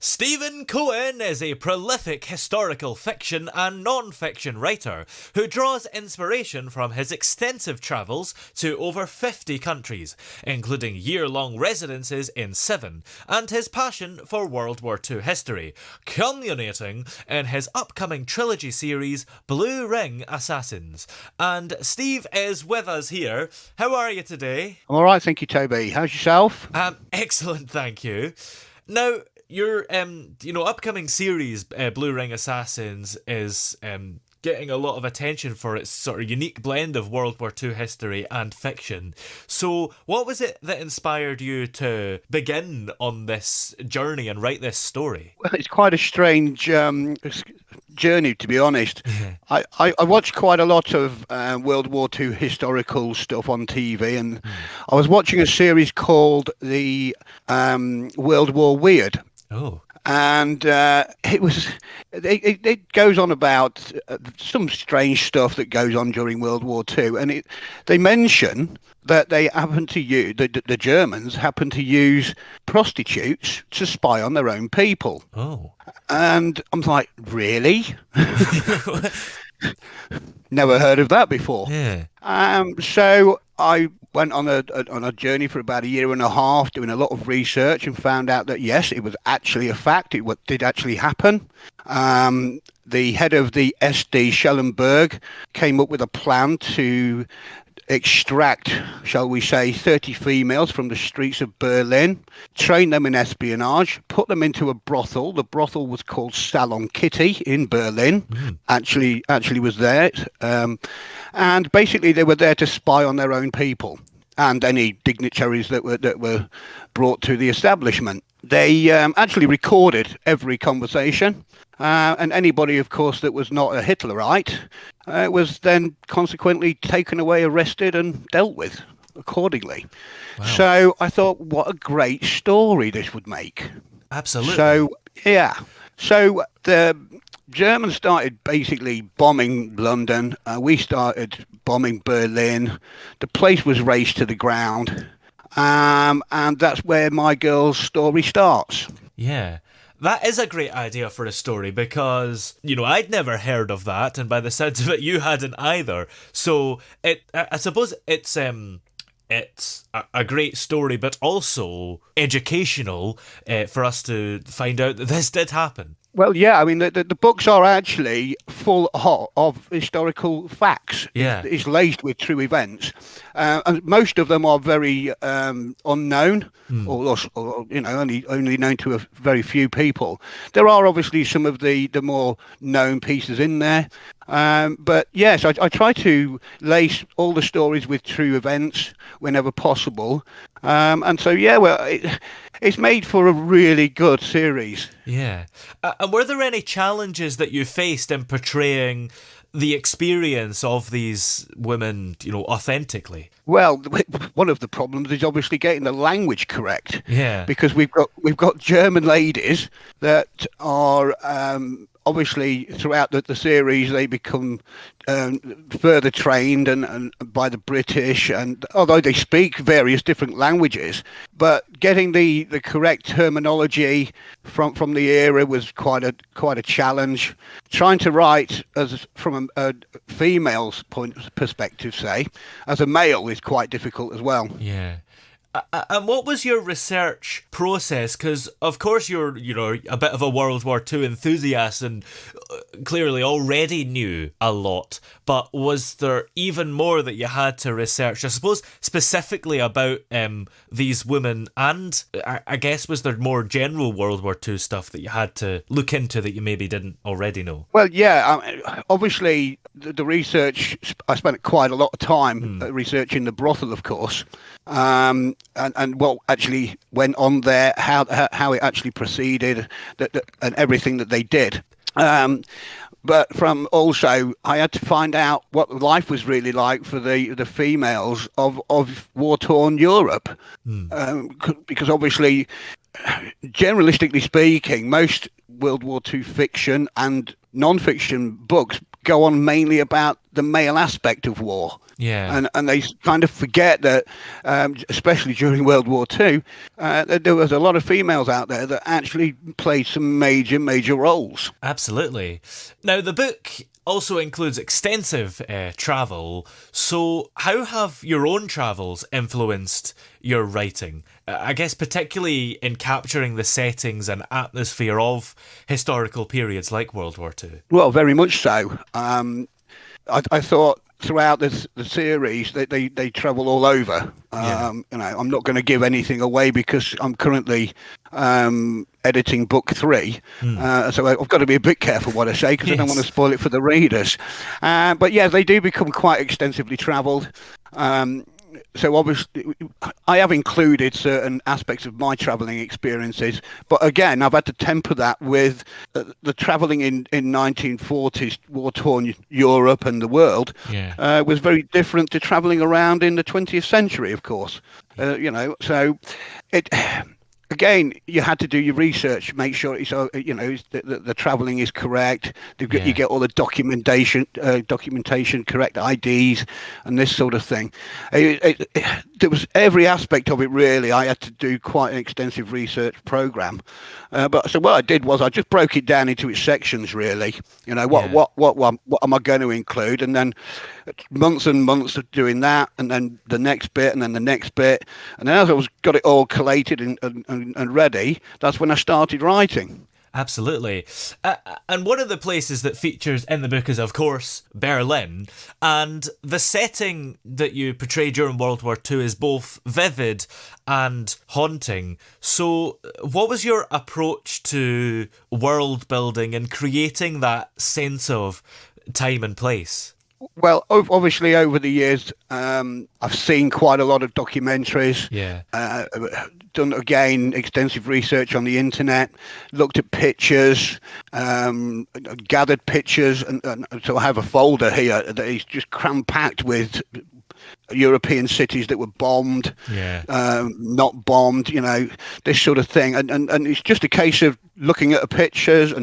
Stephen Cohen is a prolific historical fiction and non-fiction writer who draws inspiration from his extensive travels to over 50 countries, including year-long residences in 7, and his passion for World War II history, culminating in his upcoming trilogy series Blue Ring Assassins. And Steve is with us here. How are you today? I'm all right, thank you, Toby. How's yourself? Excellent, thank you. Now, your upcoming series, Blue Ring Assassins, is getting a lot of attention for its sort of unique blend of World War II history and fiction. So what was it that inspired you to begin on this journey and write this story? Well, it's quite a strange journey, to be honest. I watched quite a lot of World War II historical stuff on TV, and I was watching a series called the World War Weird. Oh. And it goes on about some strange stuff that goes on during World War II, and they mention that they happen to use the Germans happen to use prostitutes to spy on their own people. Oh. And I'm like, really? Never heard of that before. Yeah. So I went on a journey for about a year and a half, doing a lot of research, and found out that yes, it was actually a fact. It did actually happen. The head of the SD Schellenberg came up with a plan to extract, shall we say, 30 females from the streets of Berlin, train them in espionage, put them into a brothel. The brothel was called Salon Kitty in Berlin. Actually was there. And basically they were there to spy on their own people and any dignitaries that were brought to the establishment. They actually recorded every conversation, and anybody, of course, that was not a Hitlerite was then consequently taken away, arrested, and dealt with accordingly. Wow. So I thought, what a great story this would make. Absolutely. So, yeah. So the Germans started basically bombing London. We started bombing Berlin. The place was razed to the ground. And that's where my girl's story starts. Yeah. That is a great idea for a story because, I'd never heard of that, and by the sounds of it, you hadn't either. So I suppose it's a great story, but also educational for us to find out that this did happen. Well, yeah, I mean, the books are actually full of historical facts. Yeah. It's laced with true events. And most of them are very unknown or only known to a very few people. There are obviously some of the more known pieces in there. But yes, I try to lace all the stories with true events whenever possible. And so, yeah, well, it's made for a really good series. Yeah. And were there any challenges that you faced in portraying the experience of these women, authentically? Well, one of the problems is obviously getting the language correct. Yeah. Because we've got German ladies that are obviously throughout the series they become further trained and by the British, and although they speak various different languages, but getting the correct terminology from the era was quite a challenge. Trying to write from a female's perspective, say, as a male is quite difficult as well. Yeah. And what was your research process? Because, of course, you're a bit of a World War II enthusiast and clearly already knew a lot. But was there even more that you had to research? I suppose specifically about these women, and I guess was there more general World War II stuff that you had to look into that you maybe didn't already know? Well, yeah, obviously the research, I spent quite a lot of time researching the brothel, of course. And what actually went on there, how it actually proceeded, and everything that they did. But from also, I had to find out what life was really like for the females of war-torn Europe, because obviously, generalistically speaking, most World War II fiction and non-fiction books go on mainly about the male aspect of war. Yeah. And they kind of forget that, especially during World War II, that there was a lot of females out there that actually played some major roles. Absolutely. Now, the book also includes extensive travel. So, how have your own travels influenced your writing? I guess particularly in capturing the settings and atmosphere of historical periods like World War II. Well, very much so. I thought throughout the series they travel all over. I'm not going to give anything away because I'm currently editing book 3, so I've got to be a bit careful what I say because I don't want to spoil it for the readers. But yeah, they do become quite extensively travelled. So obviously, I have included certain aspects of my travelling experiences, but again, I've had to temper that with the travelling in 1940s war-torn Europe and the world was very different to travelling around in the 20th century, of course. So it. Again, you had to do your research, make sure it's, the travelling is correct. You get all the documentation correct, IDs, and this sort of thing. There was every aspect of it really. I had to do quite an extensive research program. But so what I did was I just broke it down into its sections really. What am I going to include, and then months and months of doing that, and then the next bit, and then the next bit, and then as I got it all collated and ready, that's when I started writing. Absolutely. And one of the places that features in the book is, of course, Berlin. And the setting that you portray during World War II is both vivid and haunting. So what was your approach to world building and creating that sense of time and place? Well, obviously, over the years, I've seen quite a lot of documentaries. Done again extensive research on the internet, looked at pictures, gathered pictures, and so I have a folder here that is just cram packed with European cities that were bombed, not bombed, this sort of thing, and it's just a case of looking at the pictures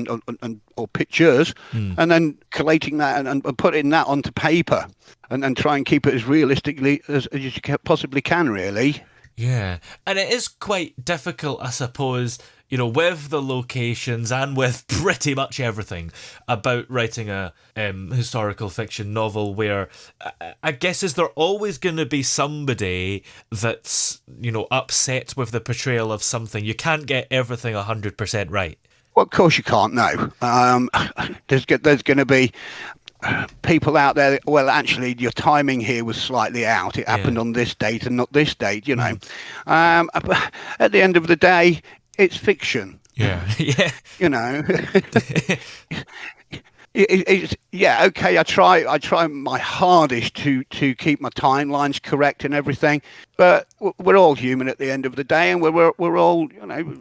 or pictures, and then collating that and putting that onto paper, and try and keep it as realistically as you possibly can, really. Yeah, and it is quite difficult, I suppose, with the locations and with pretty much everything about writing a historical fiction novel where I guess is there always going to be somebody that's, upset with the portrayal of something. You can't get everything 100% right. Well, of course you can't, no. There's going to be people out there, well, actually, your timing here was slightly out. It happened on this date and not this date, At the end of the day, it's fiction. Yeah. Okay. I try my hardest to keep my timelines correct and everything, but we're all human at the end of the day, and we're all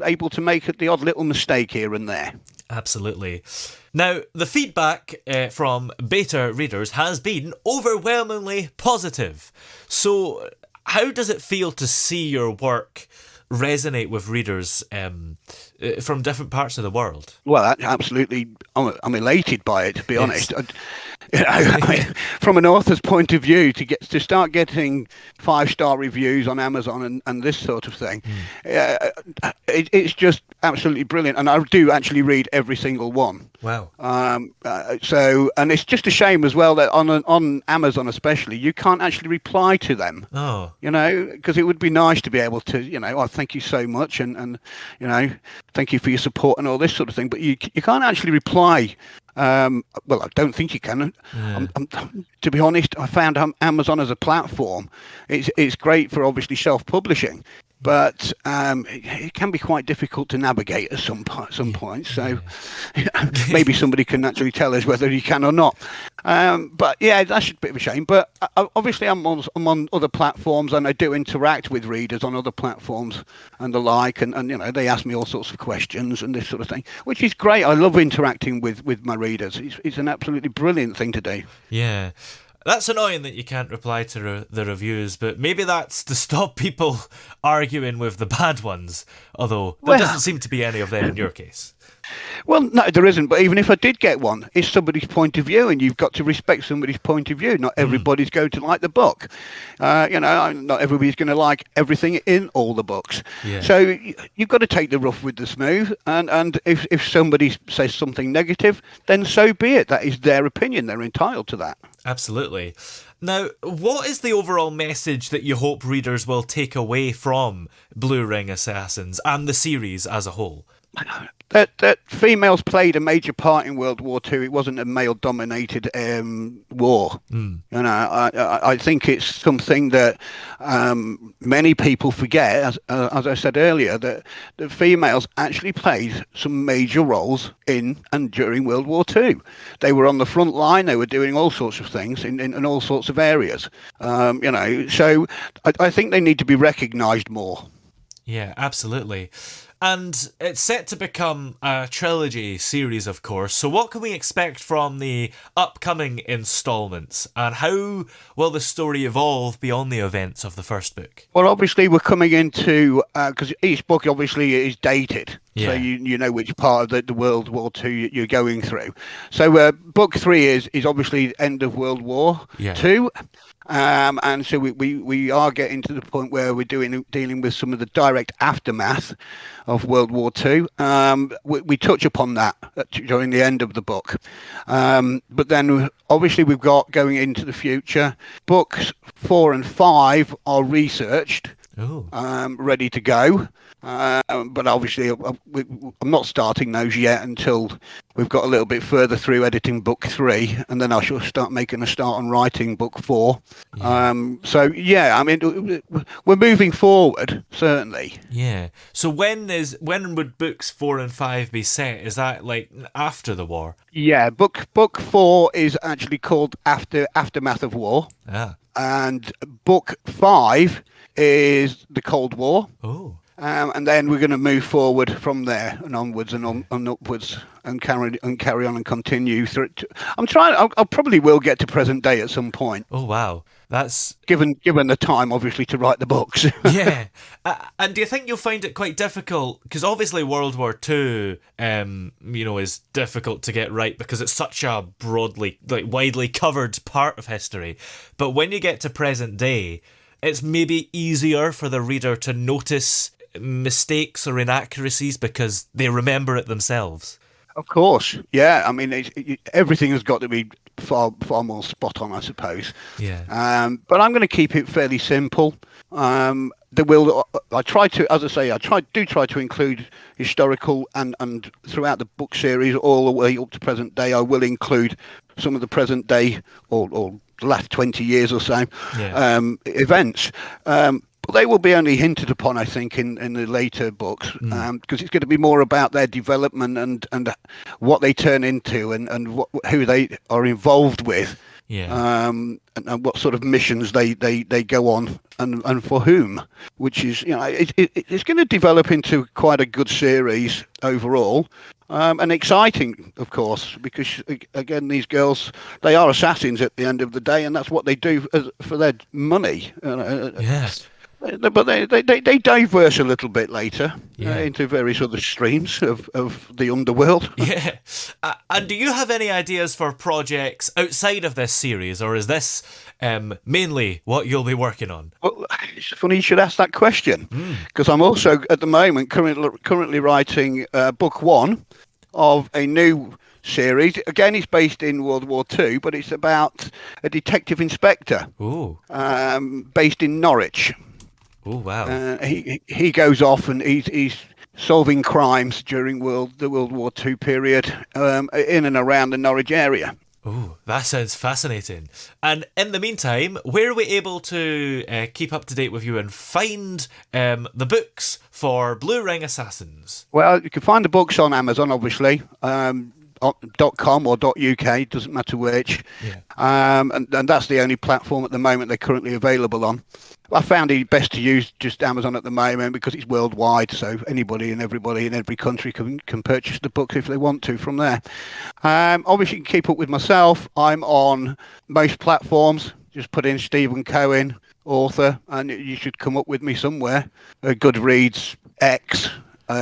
able to make the odd little mistake here and there. Absolutely. Now, the feedback from beta readers has been overwhelmingly positive. So, how does it feel to see your work resonate with readers from different parts of the world? Well, absolutely, I'm elated by it, to be honest. From an author's point of view, to start getting 5-star reviews on Amazon and this sort of thing, it's just absolutely brilliant. And I do actually read every single one. Wow. And it's just a shame as well that on Amazon especially, you can't actually reply to them. Oh. Because it would be nice to be able to, thank you so much, and thank you for your support and all this sort of thing. But you can't actually reply. Well, I don't think you can. Yeah. To be honest, I found Amazon as a platform, it's great for obviously self-publishing, but it can be quite difficult to navigate at some point. So maybe somebody can actually tell us whether you can or not. But yeah, that's a bit of a shame. But obviously, I'm on other platforms, and I do interact with readers on other platforms and the like. And they ask me all sorts of questions and this sort of thing, which is great. I love interacting with my readers. It's an absolutely brilliant thing to do. Yeah. That's annoying that you can't reply to the reviews, but maybe that's to stop people arguing with the bad ones, although there doesn't seem to be any of them in your case. Well, no, there isn't. But even if I did get one, it's somebody's point of view, and you've got to respect somebody's point of view. Not Mm, everybody's going to like the book. Not everybody's going to like everything in all the books. yeah. So you've got to take the rough with the smooth. And if somebody says something negative, then so be it. That is their opinion. They're entitled to that. Absolutely. Now, what is the overall message that you hope readers will take away from Blue Ring Assassins and the series as a whole? That females played a major part in World War Two. It wasn't a male-dominated war. Mm, I think it's something that many people forget, as I said earlier, that the females actually played some major roles in and during World War Two. They were on the front line. They were doing all sorts of things in all sorts of areas. So I think they need to be recognised more. yeah, absolutely. And it's set to become a trilogy series, of course. So, what can we expect from the upcoming installments? And how will the story evolve beyond the events of the first book? Well, obviously, we're coming into because each book obviously is dated, so Yeah. you know which part of the World War Two you're going through. So, book three is obviously end of World War Yeah. Two, and so we are getting to the point where we're dealing with some of the direct aftermath of World War Two. We touch upon that during the end of the book, but then obviously we've got going into the future. Books four and five are researched, Oh. ready to go. But obviously, I'm not starting those yet until we've got a little bit further through editing book three, and then I shall start making a start on writing book four. Yeah. So yeah, I mean, we're moving forward certainly. Yeah. So when would books 4 and 5 be set? Is that like after the war? Yeah, book four is actually called Aftermath of War, Ah. and book five is the Cold War. Oh. And then we're going to move forward from there and onwards and upwards and carry on and continue through it. I'm trying. I probably will get to present day at some point, Oh wow. That's given the time, obviously, to write the books. yeah. And do you think you'll find it quite difficult? Because obviously World War Two, is difficult to get right because it's such a broadly, like, widely covered part of history. But when you get to present day, it's maybe easier for the reader to notice mistakes or inaccuracies because they remember it themselves. Of course, yeah. I mean, everything has got to be far more spot on, I suppose. Yeah. But I'm going to keep it fairly simple. There will. I try to, as I say, try to include historical and throughout the book series all the way up to present day. I will include some of the present day or the last 20 years or so Yeah. events. But they will be only hinted upon, I think, in the later books, because it's going to be more about their development and what they turn into and who they are involved with, Yeah. and what sort of missions they go on and for whom, which is, it's going to develop into quite a good series overall. And exciting, of course, because again, these girls, they are assassins at the end of the day, and that's what they do for their money. Yeah. But they diverse a little bit later Yeah. into various other streams of the underworld. Yeah. And do you have any ideas for projects outside of this series, or is this mainly what you'll be working on? Well, it's funny you should ask that question, because I'm also at the moment currently writing book one of a new series. Again, it's based in World War Two, but it's about a detective inspector Ooh. based in Norwich. Oh wow. He goes off and he's solving crimes during the World War Two period in and around the Norwich area. Oh, that sounds fascinating. And in the meantime, where are we able to keep up to date with you and find the books for Blue Ring Assassins? Well, you can find the books on Amazon, obviously. .com or .uk, doesn't matter which. Yeah. And that's the only platform at the moment they're currently available on. I found it best to use just Amazon at the moment because it's worldwide, so anybody and everybody in every country can purchase the books if they want to from there. Obviously, you can keep up with myself. I'm on most platforms. Just put in Stephen Cohen, author, and you should come up with me somewhere. Goodreads, X,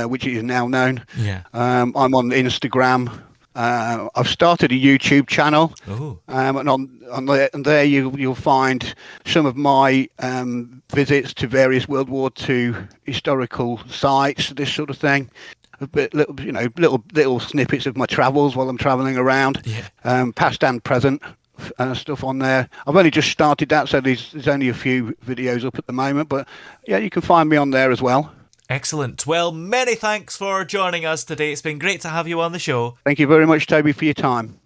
which is now known. Yeah. I'm on Instagram. I've started a YouTube channel, Oh. and on there you'll find some of my visits to various World War II historical sites, this sort of thing. A bit, little snippets of my travels while I'm travelling around, Yeah. past and present stuff on there. I've only just started that, so there's only a few videos up at the moment, but yeah, you can find me on there as well. Excellent. Well, many thanks for joining us today. It's been great to have you on the show. Thank you very much, Toby, for your time.